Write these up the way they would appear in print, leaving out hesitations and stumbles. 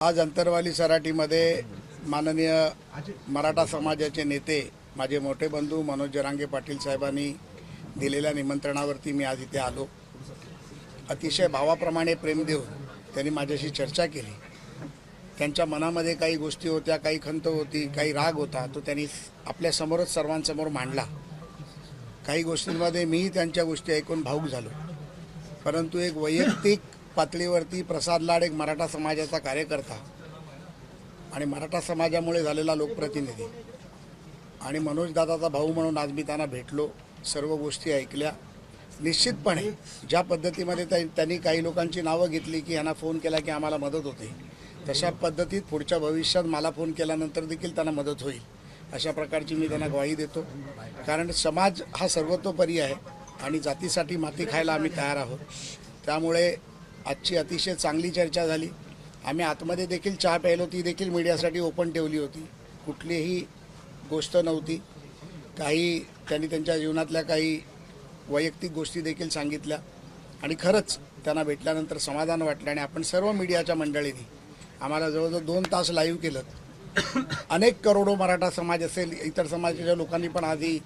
आज अंतरवाली सराटीमध्ये माननीय मराठा समाजाचे नेते माझे मोठे बंधू मनोज जरांगे पाटील साहेबांनी दिलेल्या निमंत्रणावरती मी आज इथे आलो। अतिशय भावाप्रमाणे प्रेम देऊन त्यांनी माझ्याशी चर्चा केली। त्यांच्या मनामध्ये काही गोष्टी होत्या, काही खंत होती, काही राग होता, तो त्यांनी आपल्या समोरच सर्वांसमोर मांडला। काही गोष्टींमध्ये मीही त्यांच्या गोष्टी ऐकून भावुक झालो, परंतु एक वैयक्तिक पातळीवरती प्रसाद लाड एक मराठा समाजाचा कार्यकर्ता आणि मराठा समाजामुळे झालेला लोकप्रतिनिधी आणि मनोज दादाचा भाऊ म्हणून आज मी त्यांना भेटलो, सर्व गोष्टी ऐकल्या। निश्चितपणे ज्या पद्धतीमध्ये त्यांनी काही लोकांची नावं घेतली की यांना फोन केला की आम्हाला मदत होते, तशा पद्धतीत पुढच्या भविष्यात मला फोन केल्यानंतर देखील त्यांना मदत होईल अशा प्रकारची मी त्यांना ग्वाही देतो। कारण समाज हा सर्वतोपरी आहे आणि जातीसाठी माती खायला आम्ही तयार आहोत। त्यामुळे आजची अतिशय चांगली चर्चा झाली। आम्ही आतमध्ये देखील चहा प्यायलो, ती देखील मीडियासाठी ओपन ठेवली होती, कुठलीही गोष्ट नव्हती। काही त्यांनी त्यांच्या जीवनातल्या काही वैयक्तिक गोष्टी देखील सांगितल्या आणि खरंच त्यांना भेटल्यानंतर समाधान वाटलं। आणि आपण सर्व मीडियाच्या मंडळींनी आम्हाला जवळजवळ 2 तास लाईव्ह केलं। अनेक करोडो मराठा समाज असेल, इतर समाजाच्या लोकांनी पण आधी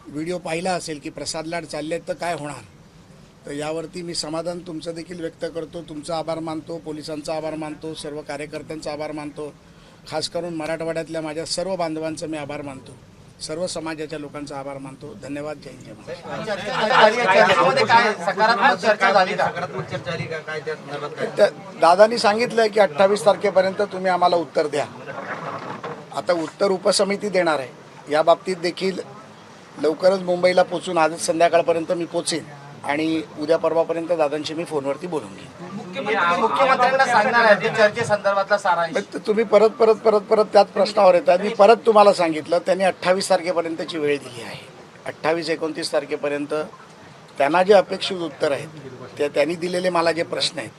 व्हिडिओ पाहिला असेल की प्रसाद लाड चाललेत तर काय होणार। तर यावरती मी समाधान तुमचं देखील व्यक्त करतो, तुमचा आभार मानतो, पोलिसांचा आभार मानतो, सर्व कार्यकर्त्यांचा आभार मानतो, खास करून मराठवाड्यातल्या माझ्या सर्व बांधवांचा मी आभार मानतो, सर्व समाजाच्या लोकांचा आभार मानतो। धन्यवाद। जय हिंद। दादांनी सांगितलं की 28 तारखेपर्यंत तुम्ही आम्हाला उत्तर द्या। आता उत्तर उपसमिती देणार आहे। या बाबतीत देखील लवकरच मुंबईला पोहोचून आजच संध्याकाळपर्यंत मी पोहोचेन आणि उद्या परवापर्यंत दादांशी मी फोनवरती बोलून घेईन। मुख्यमंत्र्यांना सांगणार आहे ते चर्चेसंदर्भातला सारांश। तुम्ही परत त्याच प्रश्नावर येतात। मी परत तुम्हाला सांगितलं, त्यांनी 28 तारखेपर्यंतची वेळ दिली आहे। 28-29 तारखेपर्यंत त्यांना जे अपेक्षित उत्तर आहेत ते त्यांनी दिलेले, मला जे प्रश्न आहेत,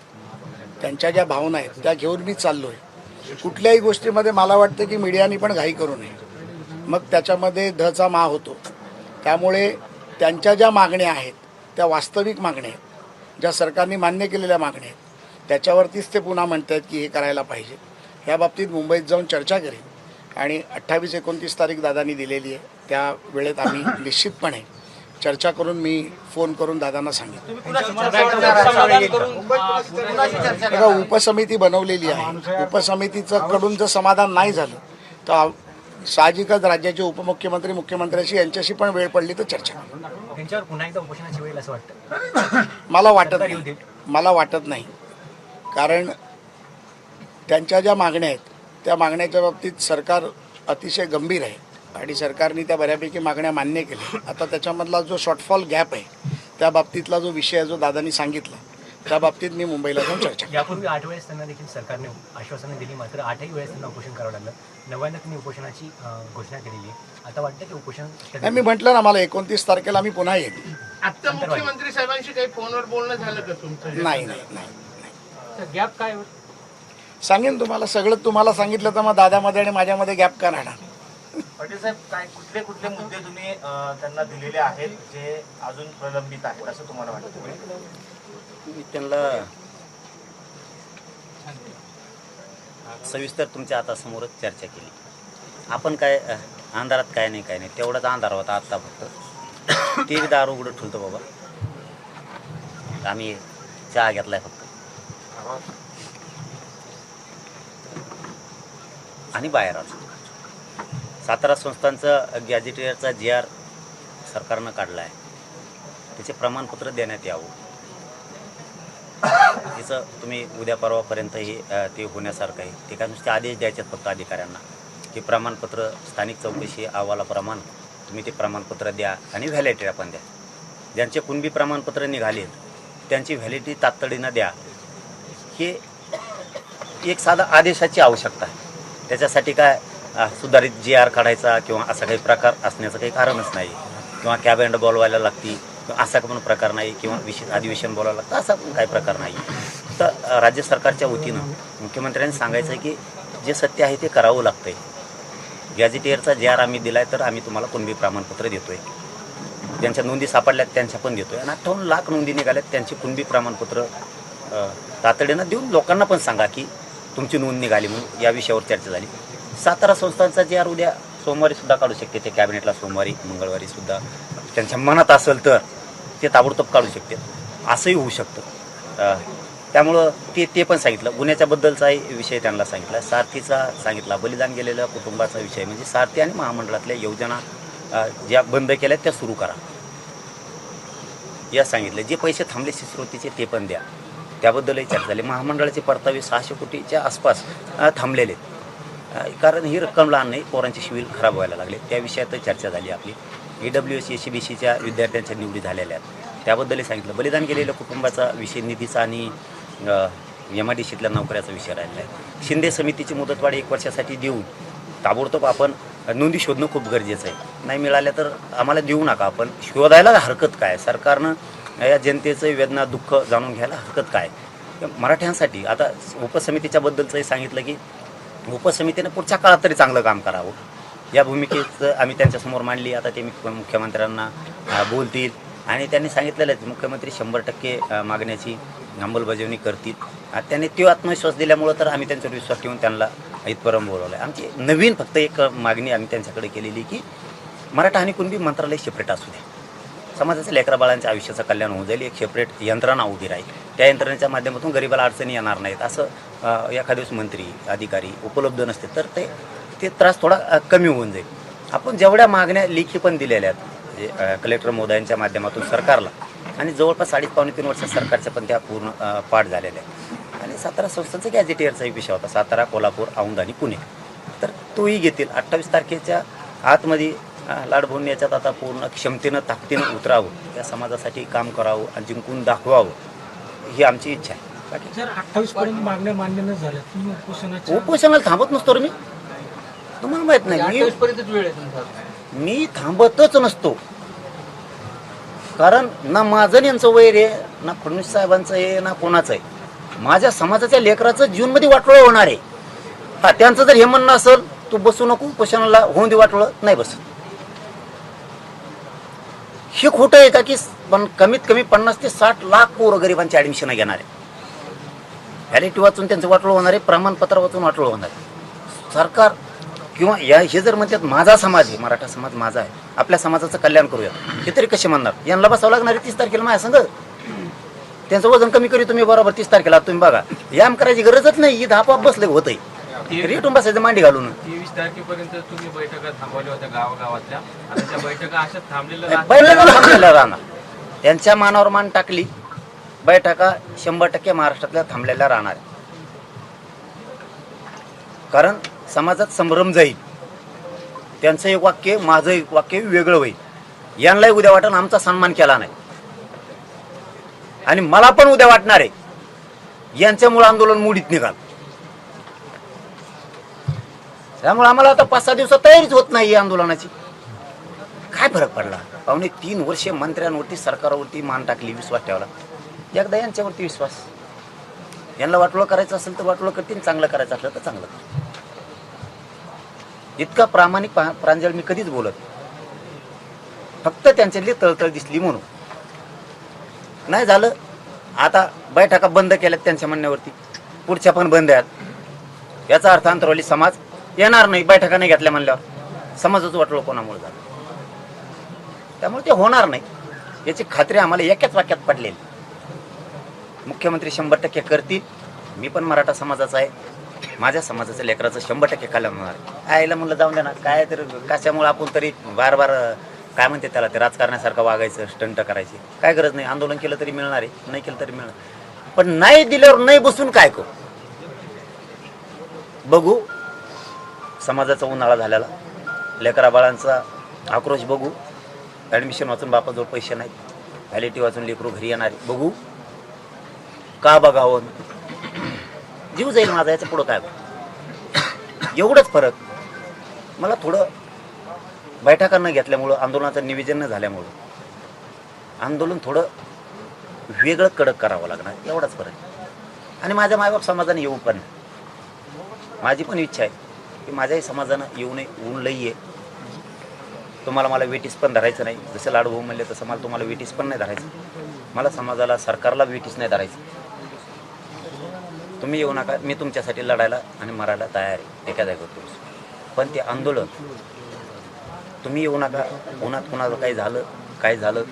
त्यांच्या ज्या भावना आहेत त्या घेऊन मी चाललो आहे। कुठल्याही गोष्टीमध्ये मला वाटतं की मीडियाने पण घाई करू नये, मग त्याच्यामध्ये धचा मा होतो। त्यामुळे त्यांच्या ज्या मागण्या आहेत त्या वास्तविक मागण्या आहेत, ज्या सरकारने मान्य केलेल्या मागण्या आहेत, त्याच्यावरतीच ते पुन्हा म्हणतात की हे करायला पाहिजे। ह्या बाबतीत मुंबईत जाऊन चर्चा करेन आणि 28-29 तारीख दादांनी दिलेली आहे, त्या वेळेत आम्ही निश्चितपणे चर्चा करून मी फोन करून दादांना सांगितलं। बघा, उपसमिती बनवलेली आहे। उपसमितीचं कडून जर समाधान नाही झालं तर साहजिकच राज्याचे उपमुख्यमंत्री, मुख्यमंत्र्यांशी यांच्याशी पण वेळ पडली तर चर्चा करू। त्यांच्यावर पुन्हा एकदा उपोषणाची वेळ असं वाटतं? मला वाटत नाही, कारण त्यांच्या ज्या मागण्या आहेत त्या मागण्याच्या बाबतीत सरकार अतिशय गंभीर आहे आणि सरकारने त्या बऱ्यापैकी मागण्या मान्य केल्या। आता त्याच्यामधला जो शॉर्टफॉल गॅप आहे त्या बाबतीतला जो विषय जो दादांनी सांगितला त्या बाबतीत मी मुंबईला जाऊन चर्चा करेन। यापूर्वी 8 वेळेस त्यांना देखील सरकारने आश्वासनं दिली, मात्र 8ही वेळेस त्यांना उपोषण करावं लागलं। 9व्यांदा त्यांनी उपोषणाची घोषणा केलेली आहे। आता वाटतं की उपोषण मी म्हटलं ना, मला 29 तारखेला मी पुन्हा येईल। आता मुख्यमंत्री साहेबांशी काही फोनवर बोलणं झालं का तुमचं? नाही, गॅप काय सांगेन तुम्हाला सगळं। तुम्हाला सांगितलं तर मग दादामध्ये आणि माझ्यामध्ये गॅप का राहणार? पाटील साहेब, काय कुठले कुठले मुद्दे तुम्ही त्यांना दिलेले आहेत जे अजून प्रलंबित आहेत असं तुम्हाला वाटतं? मी त्यांना सविस्तर तुमच्या आता समोरच चर्चा केली। आपण काय अंधारात काय नाही, तेवढाच अंधार होता आत्ता। फक्त ते दार उघडं ठुलतं बाबा, आम्ही चहा घेतलाय फक्त आणि बाहेर आलो। सातारा संस्थांचा गॅजेटियरचा GR सरकारनं काढला आहे, त्याचे प्रमाणपत्र देण्यात यावं। तिचं तुम्ही उद्या परवापर्यंत ते होण्यासारखं आहे। ते काय नुसते आदेश द्यायचे फक्त अधिकाऱ्यांना की प्रमाणपत्र स्थानिक चौकशी अहवालाप्रमाणे तुम्ही ते प्रमाणपत्र द्या आणि व्हॅलिडिटी पण द्या। ज्यांचे कुणबी प्रमाणपत्र निघालेत त्यांची व्हॅलिडिटी तातडीनं द्या। हे एक साधा आदेशाची आवश्यकता आहे। त्याच्यासाठी काय सुधारित GR काढायचा किंवा असा काही प्रकार असण्याचं काही कारणच नाही, किंवा कॅबिनेट बोलवायला लागती किंवा असा पण प्रकार नाही, किंवा विशेष अधिवेशन बोलावं लागतं असा पण काही प्रकार नाही। तर राज्य सरकारच्या वतीनं मुख्यमंत्र्यांनी सांगायचं आहे की जे सत्य आहे ते करावं लागतं आहे। गॅजेटियरचा GR आम्ही दिला आहे तर आम्ही तुम्हाला कुणबी प्रमाणपत्र देतो आहे। ज्यांच्या नोंदी सापडल्यात त्यांच्या पण देतो आहे आणि 58 लाख नोंदी निघाल्यात त्यांची कुणबी प्रमाणपत्र तातडीनं देऊन लोकांना पण सांगा की तुमची नोंद निघाली म्हणून या विषयावर चर्चा झाली. सातारा संस्थांचा जे आर उद्या सोमवारी सुद्धा काढू शकते, ते कॅबिनेटला सोमवारी मंगळवारी सुद्धा त्यांच्या मनात असेल तर ते ताबडतोब काढू शकते, असंही होऊ शकतं. त्यामुळं ते पण सांगितलं. गुन्ह्याच्याबद्दलचाही विषय त्यांना सांगितला, सारथीचा सांगितला, बलिदान गेलेल्या कुटुंबाचा विषय म्हणजे सारथी आणि महामंडळातल्या योजना ज्या बंद केल्या त्या सुरू करा या सांगितलं. जे पैसे थांबले शिष्यवृत्तीचे ते पण द्या, त्याबद्दलही चर्चा झाली. महामंडळाचे परतावे 600 कोटीच्या आसपास थांबलेले आहेत, कारण ही रक्कम लहान नाही, पोरांचे शिबिर खराब व्हायला लागले, त्या विषयातही चर्चा झाली आपली. EWS SCBCच्या विद्यार्थ्यांच्या निवडी झालेल्या आहेत, त्याबद्दलही सांगितलं. बलिदान गेलेल्या कुटुंबाचा विषय, निधीचा आणि MIDCतल्या नोकऱ्याचा विषय राहिला आहे. शिंदे समितीची मुदतवाढ 1 वर्षासाठी देऊन ताबडतोब आपण नोंदी शोधणं खूप गरजेचं आहे. नाही मिळाल्या तर आम्हाला देऊ नका, आपण शोधायला हरकत काय, सरकारनं या जनतेचं वेदना दुःख जाणून घ्यायला हरकत काय. मराठ्यांसाठी आता उपसमितीच्या बद्दलचंही सांगितलं की उपसमितीनं पुढच्या काळात तरी चांगलं काम करावं, या भूमिकेचं आम्ही त्यांच्यासमोर मांडली. आता ते मुख्यमंत्र्यांना बोलतील आणि त्यांनी सांगितलेलं आहे मुख्यमंत्री 100% मागण्याची अंमलबजावणी करतील. त्यांनी तो आत्मविश्वास दिल्यामुळं तर आम्ही त्यांच्यावर विश्वास ठेवून त्यांना इथपर्यंत बोलवलं आहे. आमची नवीन फक्त एक मागणी आम्ही त्यांच्याकडे केलेली की मराठा आणि कुणबी मंत्रालय सेपरेट असू द्या, समाजाच्या लेकराबाळांच्या आयुष्याचं कल्याण होऊन जाईल, एक सेपरेट यंत्रणा उभी राहील, त्या यंत्रणेच्या माध्यमातून गरिबाला अडचणी येणार नाहीत. असं एखाद्या दिवस मंत्री अधिकारी उपलब्ध नसते तर ते त्रास थोडा कमी होऊन जाईल. आपण जेवढ्या मागण्या लेखी पण दिलेल्या आहेत कलेक्टर महोदयांच्या माध्यमातून सरकारला, आणि जवळपास 2.5-3 वर्ष सरकारच्या पण त्या पूर्ण पाठ झालेल्या आहेत. आणि सातारा संस्थांचा गॅजेटियरचाही विषय होता, सातारा, कोल्हापूर, औंध आणि पुणे, तर तोही घेतील. 28 तारखेच्या आतमध्ये लाडभवून याच्यात आता पूर्ण क्षमतेनं ताकदीनं उतरावं, त्या समाजासाठी काम करावं आणि जिंकून दाखवावं, ही आमची इच्छा आहे. बाकी जर 28 पर्यंत मागण्या मान्य न झाल्या तुम्ही उपोषणाला थांबत नसतो रे मी, तुम्हाला माहित नाही. 28 पर्यंतच वेळ आहे तुमचा. मी थांबतच नसतो, कारण ना माझं यांचं वैर आहे, ना फडणवीस साहेबांचं आहे, ना कोणाचं आहे. माझ्या समाजाच्या लेकराचं जीवनमध्ये वाटोळं होणार आहे. हा, त्यांचं जर हे म्हणणं असेल तू बसू नको उपोषणाला, होऊन दे वाटोळं, नाही बसत. हे खोटं आहे का की कमीत कमी 50 ते 60 लाख पोरं गरिबांची ॲडमिशन घेणार आहे, व्हॅलिटी वाचून त्यांचं वाटोळं होणार आहे, प्रमाणपत्र वाचून वाटोळं होणार आहे. सरकार किंवा हे जर म्हणतात माझा समाज आहे, मराठा समाज माझा आहे, आपल्या समाजाचं कल्याण करूया, हे तरी कसे म्हणणार. यांना बसावं लागणार आहे 30 तारखेला माझ्या संग, त्यांचं वजन कमी करी तुम्ही बरोबर 30 तारखेला तुम्ही बघा. याम करायची गरजच नाही, ही 10 पाप बसले होतंय, रेटून बसायचं मांडी घालून. 23 तारखेपर्यंत तुम्ही बैठका थांबवल्या होत्या गावागावातल्या, आता त्या बैठका अशा थांबलेल्या बैठका थांबलेल्या राहणार, त्यांच्या मानावर मान टाकली, बैठका 100% महाराष्ट्रातल्या थांबलेल्या राहणार, कारण समाजात संभ्रम जाईल. त्यांचं एक वाक्य माझं एक वाक्य वेगळं होईल, यांनाही उद्या वाटण आमचा सन्मान केला नाही, आणि मला पण उद्या वाटणार आहे यांच्यामुळे आंदोलन मोडीत निघाल. त्यामुळे आम्हाला आता 5-6 दिवसात तयारीच होत नाही आंदोलनाची. काय फरक पडला, 2.5-3 वर्षे मंत्र्यांवरती सरकारवरती मान टाकली, विश्वास ठेवला, एकदा यांच्यावरती विश्वास. यांना वाटोळं करायचं असेल तर वाटोळं करतील, चांगलं करायचं असलं तर चांगलं. इतका प्रामाणिक प्रांजळ मी कधीच बोलत, फक्त त्यांच्यातली तळतळ दिसली म्हणून. नाही झालं, आता बैठका बंद केल्यात त्यांच्या म्हणण्यावरती, पुढच्या पण बंद आहेत, याचा अर्थ अंतरवली समाज येणार नाही. बैठका नाही घेतल्या म्हणल्यावर समाजाचं वाटोळं कोणामुळे झालं, त्यामुळे ते होणार नाही याची खात्री आम्हाला एकाच वाक्यात पडलेली. मुख्यमंत्री 100% करतील. मी पण मराठा समाजाचा आहे, माझ्या समाजाच्या लेकराचं 100% कल्याण होणार. आईला म्हणलं जाऊन द्या ना, काय तर कशामुळे आपण तरी बार काय म्हणते त्याला, ते राजकारणासारखं वागायचं, स्टंट करायची काय गरज नाही. आंदोलन केलं तरी मिळणार आहे, नाही केलं तरी मिळणार, पण नाही दिल्यावर नाही बसून काय करू. बघू समाजाचा उन्हाळा झालेला, लेकरा बाळांचा आक्रोश बघू. ॲडमिशन वाचून बापाजवळ पैसे नाहीत, व्हॅलिटी वाचून लेकरू घरी येणार, बघू का बघावं. जीव जाईल माझा, याच्या पुढं काय. एवढंच फरक. मला थोडं बैठका न घेतल्यामुळं, आंदोलनाचं निवेदन न झाल्यामुळं आंदोलन थोडं वेगळं कडक करावं लागणार, एवढाच फरक. आणि माझ्या मायबाप समाजाने येऊ पण, माझी पण इच्छा आहे की माझ्याही समाजानं येऊ नये. ऊन लई आहे, तुम्हाला मला वेटीस पण धरायचं नाही. जसं लाडभाऊ म्हणले तसं मला तुम्हाला वेटीस पण नाही धरायचं. मला समाजाला, सरकारला वेटीस नाही धरायचं. तुम्ही येऊ नका, मी तुमच्यासाठी लढायला आणि मरायला तयार आहे एका जागेवर तुमचं. पण ते आंदोलन तुम्ही येऊ नका, उन्हात कुणाचं काय झालं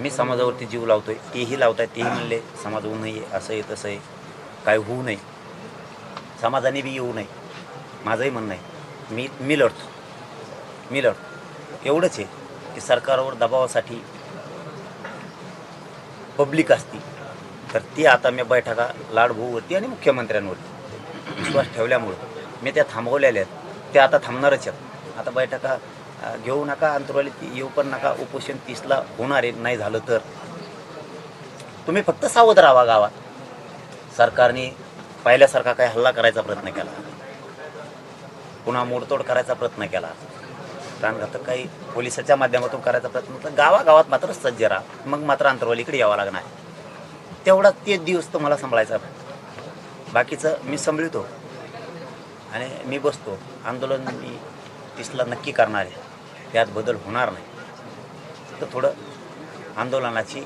मी समाजावरती जीव लावतोय, तेही लावताय, तेही म्हणले समाज होऊ नये, असं आहे तसं आहे, काय होऊ नये, समाजाने बी येऊ नये, माझंही म्हणणं आहे. मी लढतो एवढंच आहे की सरकारवर दबावासाठी पब्लिक असती तर ती आता मी बैठका लाडभाऊवरती आणि मुख्यमंत्र्यांवरती विश्वास ठेवल्यामुळं मी त्या थांबवलेल्या आहेत, त्या आता थांबणारच आहेत. आता बैठका घेऊ नका, अंतरवालीत येऊ पण नका, उपोषण 30ला होणार आहे. नाही झालं तर तुम्ही फक्त सावध राहा. गावात सरकारने पहिल्यासारखा काही हल्ला करायचा प्रयत्न केला, पुन्हा मोडतोड करायचा प्रयत्न केला, प्राणघातक काही पोलिसाच्या माध्यमातून करायचा प्रयत्न केला, गावागावात मात्र सज्ज राहा. मग मात्र अंतरवालीकडे यावं लागणार. तेवढा ते दिवस तुम्हाला सांभाळायचा. बाकीचं मी सांभाळतो आणि मी बसतो. आंदोलन मी 30ला नक्की करणार आहे, त्यात बदल होणार नाही. तर थोडं आंदोलनाची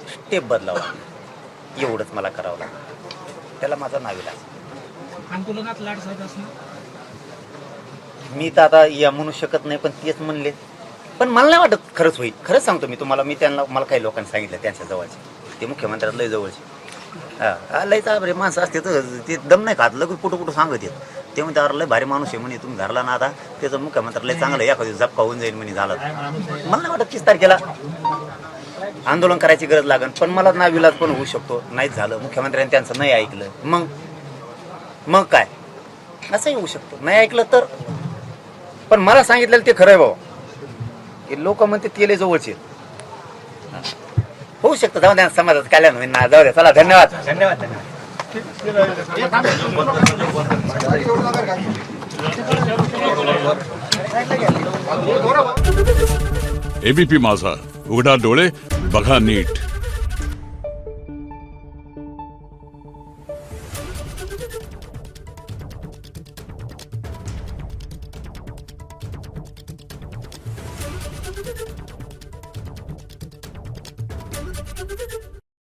स्टेप बदलावं लागेल, एवढंच मला करावं लागेल. त्याला माझा नाविलाज. आंदोलनात लाट झाली असणार. मी तर आता या म्हणू शकत नाही, पण तेच म्हणले. पण मला नाही वाटत खरंच होईल. खरंच सांगतो मी तुम्हाला. मला काही लोकांनी सांगितलं त्यांच्या जवळचे, ते मुख्यमंत्र्यात लय जवळचे, लय चाबरे माणसं असते तर ते दम नाही खात, लगेच कुठं सांगत येत. ते म्हणते अरे लय भारी माणूस आहे म्हणे, तुम्ही धरला ना आता त्याचं मुख्यमंत्री लय चांगलं, एखादी झपका होऊन जाईल म्हणे. झालं मला नाही वाटत 30 तारखेला आंदोलन करायची गरज लागेल. पण मला नाविलाज पण होऊ शकतो, नाहीच झालं, मुख्यमंत्र्यांनी त्यांचं नाही ऐकलं, मग काय असंही होऊ शकतं. नाही ऐकलं तर पण मला सांगितलेलं ते खरं आहे भाऊ, की लोक म्हणते तेले जवळचे होऊ शकतं. जाऊ द्या, समाजाचं कल्याण होईल ना. जाऊ द्या, चला, धन्यवाद. धन्यवाद. एबीपी माझा, उघडा डोळे बघा नीट.